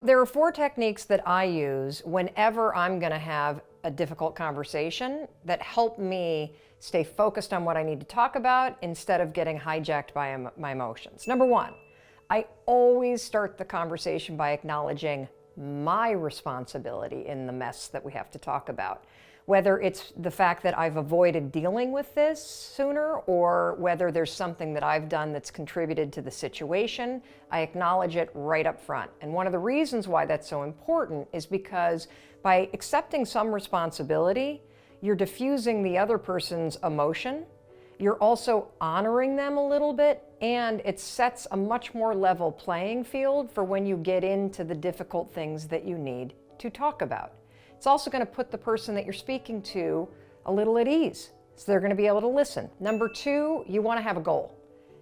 There are 4 techniques that I use whenever I'm going to have a difficult conversation that help me stay focused on what I need to talk about instead of getting hijacked by my emotions. Number 1, I always start the conversation by acknowledging my responsibility in the mess that we have to talk about. Whether it's the fact that I've avoided dealing with this sooner or whether there's something that I've done that's contributed to the situation, I acknowledge it right up front. And one of the reasons why that's so important is because by accepting some responsibility, you're diffusing the other person's emotion, you're also honoring them a little bit, and it sets a much more level playing field for when you get into the difficult things that you need to talk about. It's also going to put the person that you're speaking to a little at ease, so they're going to be able to listen. Number 2, you want to have a goal.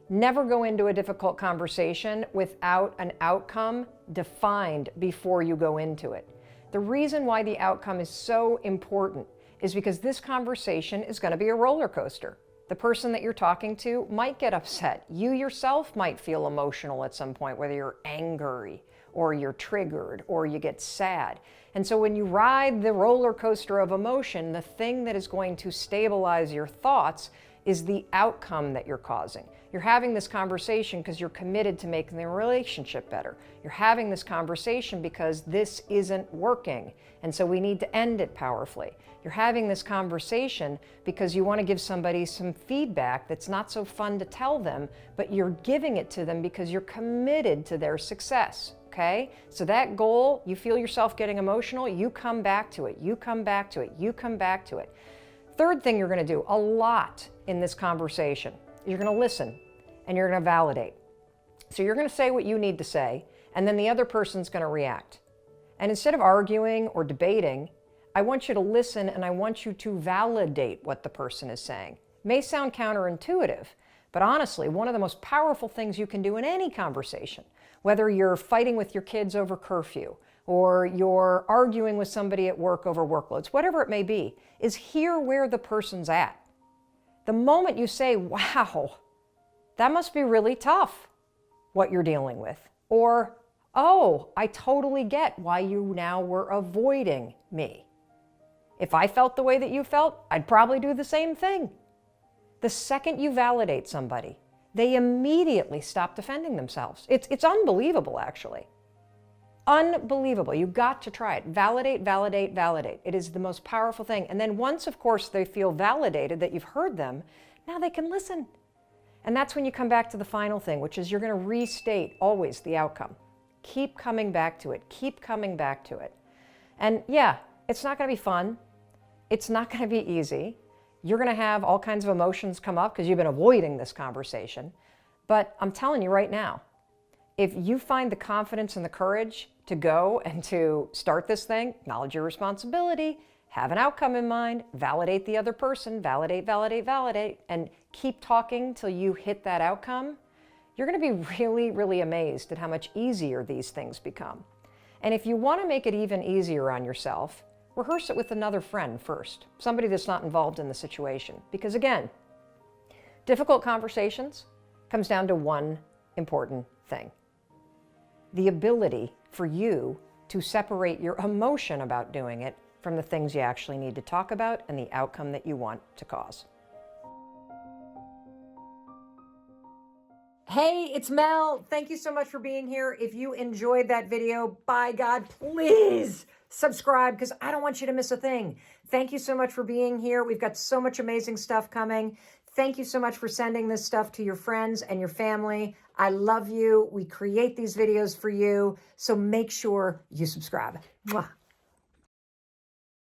Never go into a difficult conversation without an outcome defined before you go into it. The reason why the outcome is so important is because this conversation is going to be a roller coaster. The person that you're talking to might get upset. You yourself might feel emotional at some point, whether you're angry or you're triggered or you get sad. And so when you ride the roller coaster of emotion, the thing that is going to stabilize your thoughts is the outcome that you're causing. You're having this conversation because you're committed to making the relationship better. You're having this conversation because this isn't working, and so we need to end it powerfully. You're having this conversation because you want to give somebody some feedback that's not so fun to tell them, but you're giving it to them because you're committed to their success. Okay? So that goal, you feel yourself getting emotional, you come back to it, you come back to it, you come back to it. Third thing you're going to do a lot in this conversation, you're going to listen and you're going to validate. So you're going to say what you need to say, and then the other person's going to react. And instead of arguing or debating, I want you to listen and I want you to validate what the person is saying. It may sound counterintuitive, but honestly, one of the most powerful things you can do in any conversation, whether you're fighting with your kids over curfew or you're arguing with somebody at work over workloads, whatever it may be, is hear where the person's at. The moment you say, wow, that must be really tough, what you're dealing with, or, oh, I totally get why you now were avoiding me. If I felt the way that you felt, I'd probably do the same thing. The second you validate somebody, they immediately stop defending themselves. It's unbelievable, actually. Unbelievable. You got to try it. Validate, validate, validate. It is the most powerful thing. And then once, of course, they feel validated that you've heard them, now they can listen. And that's when you come back to the final thing, which is you're going to restate always the outcome. Keep coming back to it. Keep coming back to it. And yeah, it's not going to be fun. It's not going to be easy. You're going to have all kinds of emotions come up because you've been avoiding this conversation. But I'm telling you right now, if you find the confidence and the courage to go and to start this thing, acknowledge your responsibility, have an outcome in mind, validate the other person, validate, validate, validate, and keep talking till you hit that outcome, you're going to be really, really amazed at how much easier these things become. And if you want to make it even easier on yourself, rehearse it with another friend first, somebody that's not involved in the situation. Because again, difficult conversations comes down to one important thing: the ability for you to separate your emotion about doing it from the things you actually need to talk about and the outcome that you want to cause. Hey, it's Mel. Thank you so much for being here. If you enjoyed that video, by God, please subscribe because I don't want you to miss a thing. Thank you so much for being here. We've got so much amazing stuff coming. Thank you so much for sending this stuff to your friends and your family. I love you. We create these videos for you, so make sure you subscribe. Mwah.